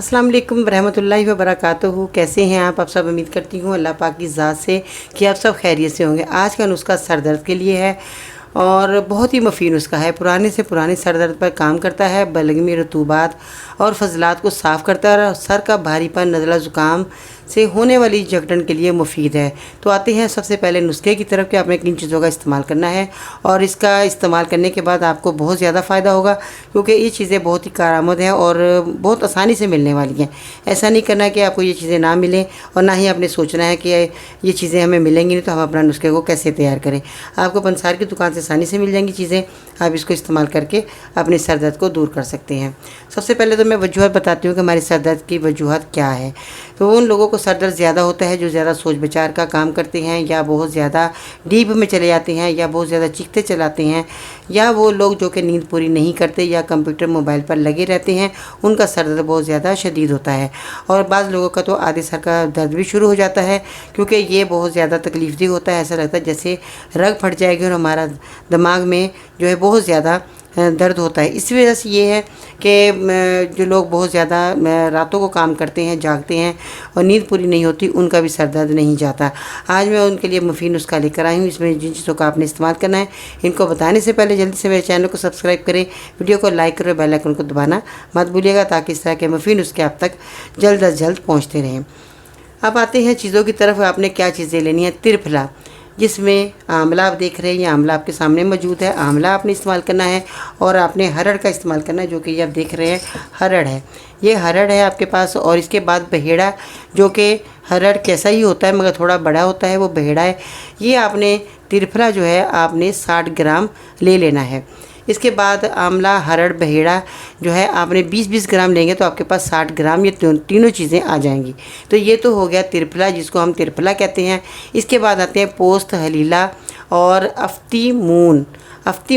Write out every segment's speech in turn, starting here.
अस्सलाम वालेकुम रहमतुल्लाहि व बरकातुहू। कैसे हैं आप सब? उम्मीद करती हूँ अल्लाह पाक की ज़ात से कि आप सब खैरियत से होंगे। आज का नुस्खा सर दर्द के लिए है और बहुत ही मफीद नुस्खा है। पुराने से पुराने सर दर्द पर काम करता है। बलगमी, रतूबात और फजलात को साफ़ करता है और सर का भारीपन, नज़ला ज़ुकाम से होने वाली जकड़न के लिए मुफीद है। तो आते हैं सबसे पहले नुस्खे की तरफ कि आपने किन चीज़ों का इस्तेमाल करना है और इसका इस्तेमाल करने के बाद आपको बहुत ज़्यादा फ़ायदा होगा, क्योंकि ये चीज़ें बहुत ही कारआमद हैं और बहुत आसानी से मिलने वाली हैं। ऐसा नहीं करना है कि आपको ये चीज़ें ना मिलें और ना ही आपने सोचना है कि ये चीज़ें हमें मिलेंगी नहीं तो हम अपना नुस्खे को कैसे तैयार करें। आपको पंसार की दुकान से आसानी से मिल जाएंगी चीज़ें। आप इसको इस्तेमाल करके अपने सर दर्द को दूर कर सकते हैं। सबसे पहले तो मैं वजूहत बताती हूँ कि हमारी सर दर्द की वजूहत क्या है। तो उन लोगों को सर दर्द ज़्यादा होता है जो ज़्यादा सोच विचार का काम करते हैं, या बहुत ज़्यादा डीप में चले जाते हैं, या बहुत ज़्यादा चीखते चलाते हैं, या वो लोग जो कि नींद पूरी नहीं करते या कंप्यूटर मोबाइल पर लगे रहते हैं, उनका सर दर्द बहुत ज़्यादा शदीद होता है। और बाज़ लोगों का तो आधे सर का दर्द भी शुरू हो जाता है, क्योंकि ये बहुत ज़्यादा तकलीफ़देह होता है। ऐसा लगता है जैसे रग फट जाएगी और हमारा दिमाग में जो है बहुत ज़्यादा दर्द होता है। इस वजह से ये है कि जो लोग बहुत ज़्यादा रातों को काम करते हैं, जागते हैं और नींद पूरी नहीं होती, उनका भी सर दर्द नहीं जाता। आज मैं उनके लिए मुफीद नुस्खा लेकर आई हूँ। इसमें जिन चीज़ों का आपने इस्तेमाल करना है, इनको बताने से पहले जल्दी से मेरे चैनल को सब्सक्राइब करें, वीडियो को लाइक करें, बेल आइकन को दबाना मत भूलिएगा, ताकि इस तरह के मुफीद नुस्खे आप तक जल्द अज जल्द पहुँचते रहें। अब आते हैं चीज़ों की तरफ। आपने क्या चीज़ें लेनी है? त्रिफला, जिसमें आंवला आप देख रहे हैं, ये आंवला आपके सामने मौजूद है। आंवला आपने इस्तेमाल करना है और आपने हरड़ का इस्तेमाल करना है, जो कि ये आप देख रहे हैं हरड़ है। ये हरड़ है आपके पास। और इसके बाद बहेड़ा, जो कि हरड़ कैसा ही होता है मगर थोड़ा बड़ा होता है, वो बहेड़ा है। ये आपने त्रिफला जो है आपने 60 ग्राम ले लेना है। इसके बाद आंवला, हरड़, बहेड़ा जो है आपने 20-20 ग्राम लेंगे तो आपके पास 60 ग्राम ये तीनों चीज़ें आ जाएंगी। तो ये तो हो गया त्रिफला, जिसको हम त्रिफला कहते हैं। इसके बाद आते हैं पोस्त, हलीला और अफ्ती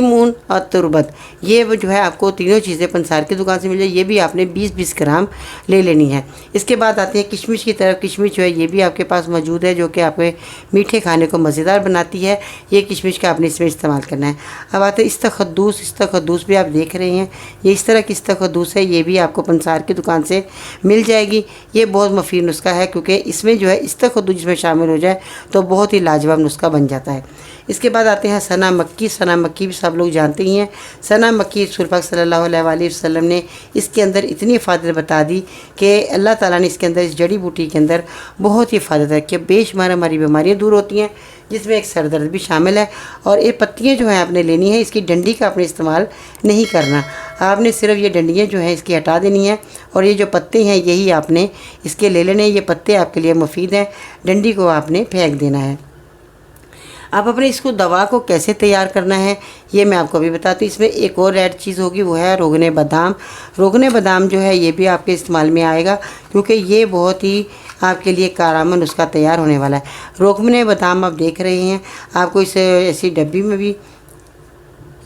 मून और तुरबत। ये वो जो है आपको तीनों चीज़ें पंसार की दुकान से मिल जाए। ये भी आपने 20-20 ग्राम ले लेनी है। इसके बाद आते हैं किशमिश की तरफ। किशमिश जो है ये भी आपके पास मौजूद है, जो कि आपके मीठे खाने को मज़ेदार बनाती है। ये किशमिश का आपने इसमें इस्तेमाल करना है। अब आते हैं इस्तखद्दूस। इस्तखद्दूस भी आप देख रहे हैं, ये इस तरह की इस्तखद्दूस है। ये भी आपको पंसार की दुकान से मिल जाएगी। ये बहुत मुफीद नुस्खा है, क्योंकि इसमें जो है इस्तखद्दूस जिसमें शामिल हो जाए तो बहुत ही लाजवाब नुस्खा बन जाता है। इसके बाद आते हैं सना मक्की। सना मक्की भी सब लोग जानते ही हैं। सना मक्की रसूल पाक सल्लल्लाहु अलैहि वसल्लम ने इसके अंदर इतनी फ़ायदे बता दी कि अल्लाह ताला ने इसके अंदर, इस जड़ी बूटी के अंदर बहुत ही फ़ायदा रखी है। बेशुमार हमारी बीमारियाँ दूर होती हैं, जिसमें एक सर दर्द भी शामिल है। और ये पत्तियाँ जो हैं आपने लेनी है, इसकी डंडी का आपने इस्तेमाल नहीं करना। आपने सिर्फ ये डंडियाँ जो हैं इसकी हटा देनी है और ये जो पत्ते हैं यही आपने इसके ले लेने हैं। ये पत्ते आपके लिए मुफीद हैं, डंडी को आपने फेंक देना है। आप अपने इसको दवा को कैसे तैयार करना है ये मैं आपको अभी बताती हूँ। इसमें एक और ऐड चीज़ होगी, वो है रोगने बादाम। रोगने बादाम जो है ये भी आपके इस्तेमाल में आएगा, क्योंकि ये बहुत ही आपके लिए कारआमद नुस्खा तैयार होने वाला है। रोगने बादाम आप देख रहे हैं, आपको इस ऐसी डब्बी में भी,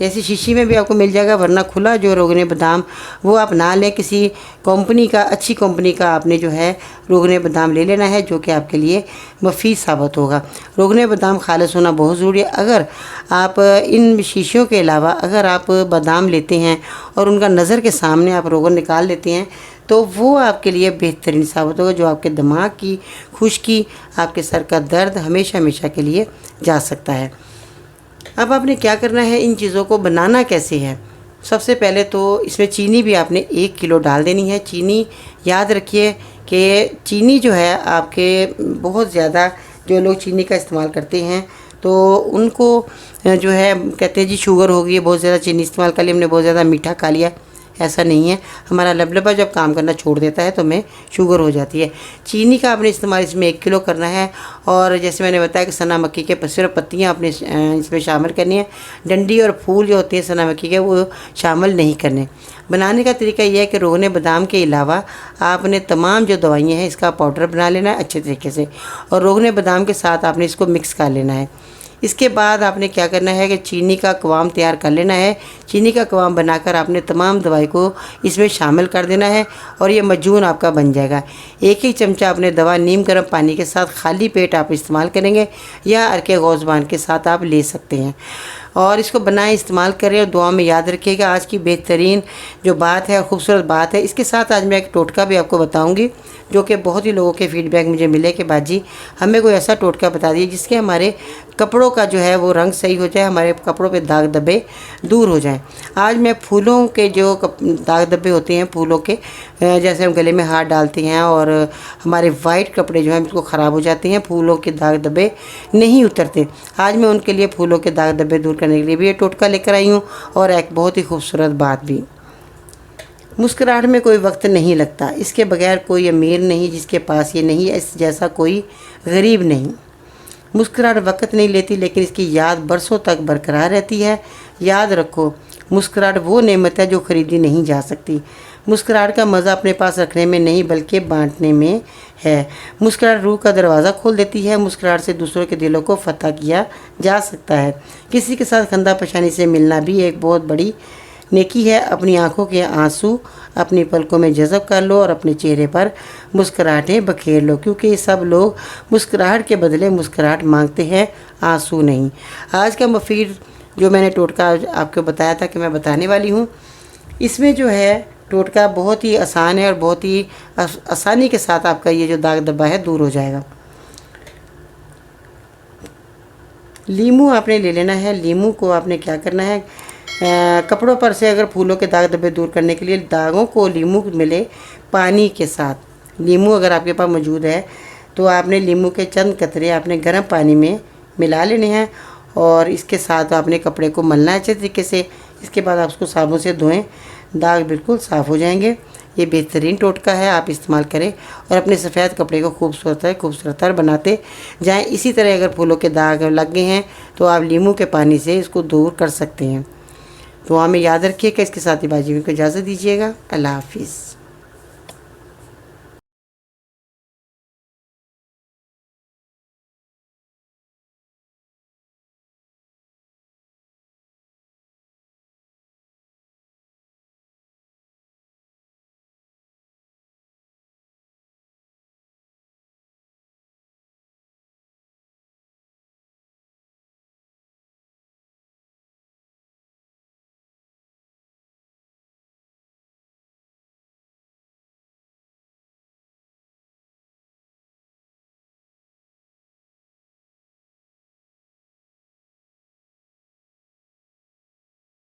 ऐसी शीशी में भी आपको मिल जाएगा, वरना खुला जो रोगने बादाम वो आप ना लें। किसी कंपनी का, अच्छी कंपनी का आपने जो है रोगने बादाम ले लेना है, जो कि आपके लिए मुफीद साबित होगा। रोगने बादाम खालिस होना बहुत ज़रूरी है। अगर आप इन शीशियों के अलावा अगर आप बादाम लेते हैं और उनका नज़र के सामने आप रोगन निकाल लेते हैं, तो वो आपके लिए बेहतरीन साबित होगा, जो आपके दिमाग की खुश्की, आपके सर का दर्द हमेशा हमेशा के लिए जा सकता है। अब आपने क्या करना है, इन चीज़ों को बनाना कैसे है। सबसे पहले तो इसमें चीनी भी आपने 1 किलो डाल देनी है। चीनी याद रखिए कि चीनी जो है आपके बहुत ज़्यादा जो लोग चीनी का इस्तेमाल करते हैं तो उनको जो है कहते हैं जी शुगर हो गई, बहुत ज़्यादा चीनी इस्तेमाल कर लिया, हमने बहुत ज़्यादा मीठा खा लिया। ऐसा नहीं है। हमारा लबलबा जब काम करना छोड़ देता है तो हमें शुगर हो जाती है। चीनी का आपने इस्तेमाल इसमें 1 किलो करना है। और जैसे मैंने बताया कि सना मक्की के सिर्फ पत्तियाँ आपने इसमें शामिल करनी है। डंडी और फूल जो होते हैं सना मक्की के वो शामिल नहीं करने। बनाने का तरीका यह है कि रोगने बादाम के अलावा आपने तमाम जो दवाइयाँ हैं इसका पाउडर बना लेना है अच्छे तरीके से, और रोगने बादाम के साथ आपने इसको मिक्स कर लेना है। इसके बाद आपने क्या करना है कि चीनी का कवाम तैयार कर लेना है। चीनी का कवाम बनाकर आपने तमाम दवाई को इसमें शामिल कर देना है और ये मजून आपका बन जाएगा। एक ही चमचा आपने दवा नीम गर्म पानी के साथ खाली पेट आप इस्तेमाल करेंगे या अर्के गौज़बान के साथ आप ले सकते हैं और इसको बनाए इस्तेमाल करें और दुआ में याद रखिएगा। आज की बेहतरीन जो बात है, खूबसूरत बात है, इसके साथ आज मैं एक टोटका भी आपको बताऊंगी जो कि बहुत ही लोगों के फीडबैक मुझे मिले कि बाजी हमें कोई ऐसा टोटका बता दिए जिसके हमारे कपड़ों का जो है वो रंग सही हो जाए, हमारे कपड़ों पे दाग धब्बे दूर हो जाएं। आज मैं फूलों के जो दाग धब्बे होते हैं फूलों के, जैसे हम गले में हाथ डालते हैं और हमारे वाइट कपड़े जो हैं बिल्कुल ख़राब हो जाते हैं, फूलों के दाग धब्बे नहीं उतरते। आज मैं उनके लिए फूलों के दाग धब्बे दूर करने के लिए भी ये टोटका लेकर आई हूँ और एक बहुत ही खूबसूरत बात भी। मुस्कुराहट में कोई वक्त नहीं लगता, इसके बगैर कोई अमीर नहीं जिसके पास ये नहीं, इस जैसा कोई गरीब नहीं। मुस्कुराहट वक्त नहीं लेती लेकिन इसकी याद बरसों तक बरकरार रहती है। याद रखो, मुस्कुराहट वो नेमत है जो ख़रीदी नहीं जा सकती। मुस्कुराहट का मज़ा अपने पास रखने में नहीं बल्कि बांटने में है। मुस्कुराहट रूह का दरवाज़ा खोल देती है। मुस्कुराहट से दूसरों के दिलों को फतह किया जा सकता है। किसी के साथ खंदा पशानी से मिलना भी एक बहुत बड़ी नेकी है। अपनी आंखों के आंसू अपनी पलकों में जज़ब कर लो और अपने चेहरे पर मुस्कुराहटें बखेर लो, क्योंकि सब लोग मुस्कुराहट के बदले मुस्कुराहट मांगते हैं, आंसू नहीं। आज का मुफीद जो मैंने टोटका आपको बताया था कि मैं बताने वाली हूँ, इसमें जो है टोटका बहुत ही आसान है और बहुत ही आसानी के साथ आपका ये जो दाग धब्बा है दूर हो जाएगा। लीमू आपने ले लेना है। लीमू को आपने क्या करना है, कपड़ों पर से अगर फूलों के दाग धब्बे दूर करने के लिए दागों को लीमू मिले पानी के साथ, लीमू अगर आपके पास मौजूद है तो आपने लीमू के चंद कतरे आपने गर्म पानी में मिला लेने हैं और इसके साथ आपने कपड़े को मलना है अच्छे तरीके से। इसके बाद आप उसको साबुन से धोएं, दाग बिल्कुल साफ़ हो जाएंगे। ये बेहतरीन टोटका है, आप इस्तेमाल करें और अपने सफ़ेद कपड़े को खूबसूरत बनाते जाएं। इसी तरह अगर फूलों के दाग लग गए हैं तो आप लीमू के पानी से इसको दूर कर सकते हैं। तो हमें याद रखिएगा। इसके साथ ही बाजी को इजाज़त दीजिएगा। अल्लाह हाफिज़।